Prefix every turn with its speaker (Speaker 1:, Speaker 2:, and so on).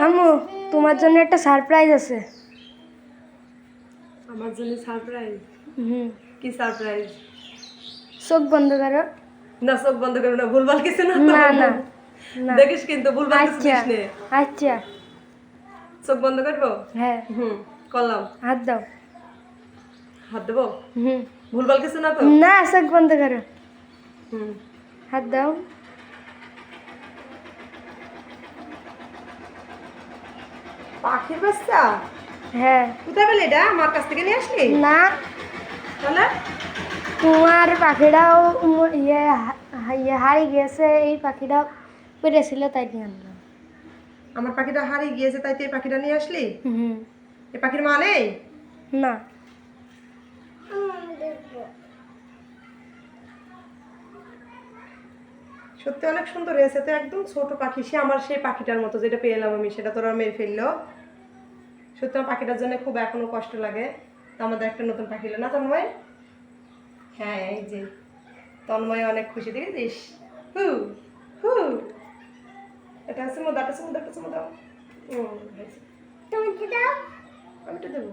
Speaker 1: আম্মু তোমার জন্য একটা সারপ্রাইজ আছে।
Speaker 2: আমার জন্য সারপ্রাইজ?
Speaker 1: হুম।
Speaker 2: কি সারপ্রাইজ?
Speaker 1: চোখ বন্ধ করো।
Speaker 2: না, চোখ বন্ধ করো না, ভুলভাল কিছু না তো?
Speaker 1: না না না।
Speaker 2: দেখিস কিন্তু ভুলভাল কিছু
Speaker 1: আচ্ছা
Speaker 2: দিস নে।
Speaker 1: আচ্ছা।
Speaker 2: চোখ বন্ধ করবো?
Speaker 1: হ্যাঁ।
Speaker 2: করলাম।
Speaker 1: হাত দাও।
Speaker 2: হাত দেবো?
Speaker 1: হুম।
Speaker 2: ভুলভাল কিছু না তো?
Speaker 1: না, চোখ বন্ধ করো।
Speaker 2: হুম।
Speaker 1: হাত দাও।
Speaker 2: পাখির বাচ্চা?
Speaker 1: হ্যাঁ।
Speaker 2: কোথায় পেলে এটা? আমার কাছ থেকে নিয়ে আসলি?
Speaker 1: না,
Speaker 2: তাহলে
Speaker 1: তোমার পাখিটাও হারিয়ে গেছে, এই পাখিটাও পেরেছিল তাই নিয়ে আনলাম।
Speaker 2: আমার পাখিটা হারিয়ে গিয়েছে তাই তুই এই পাখিটা নিয়ে আসলি?
Speaker 1: হুম।
Speaker 2: এই পাখির মা নেই?
Speaker 1: না।
Speaker 2: সত্যি অনেক সুন্দর হয়েছে তো, একদম ছোট পাখি, সে আমার সেই পাখিটার মতো যেটা পেলাম আমি, সেটা তোরা মেরে ফেললো। সত্যি আমার পাখিটার জন্য খুব এখনো কষ্ট লাগে। তো আমাদের একটা নতুন পাখি এলো না তন্ময়? হ্যাঁ, এই যে তন্ময় অনেক খুশি, দেখেছিস? হু হু। এটা আছে মো, দাঁটা চুমু, দাঁটা চুমু দাও। আমি তো দেবো।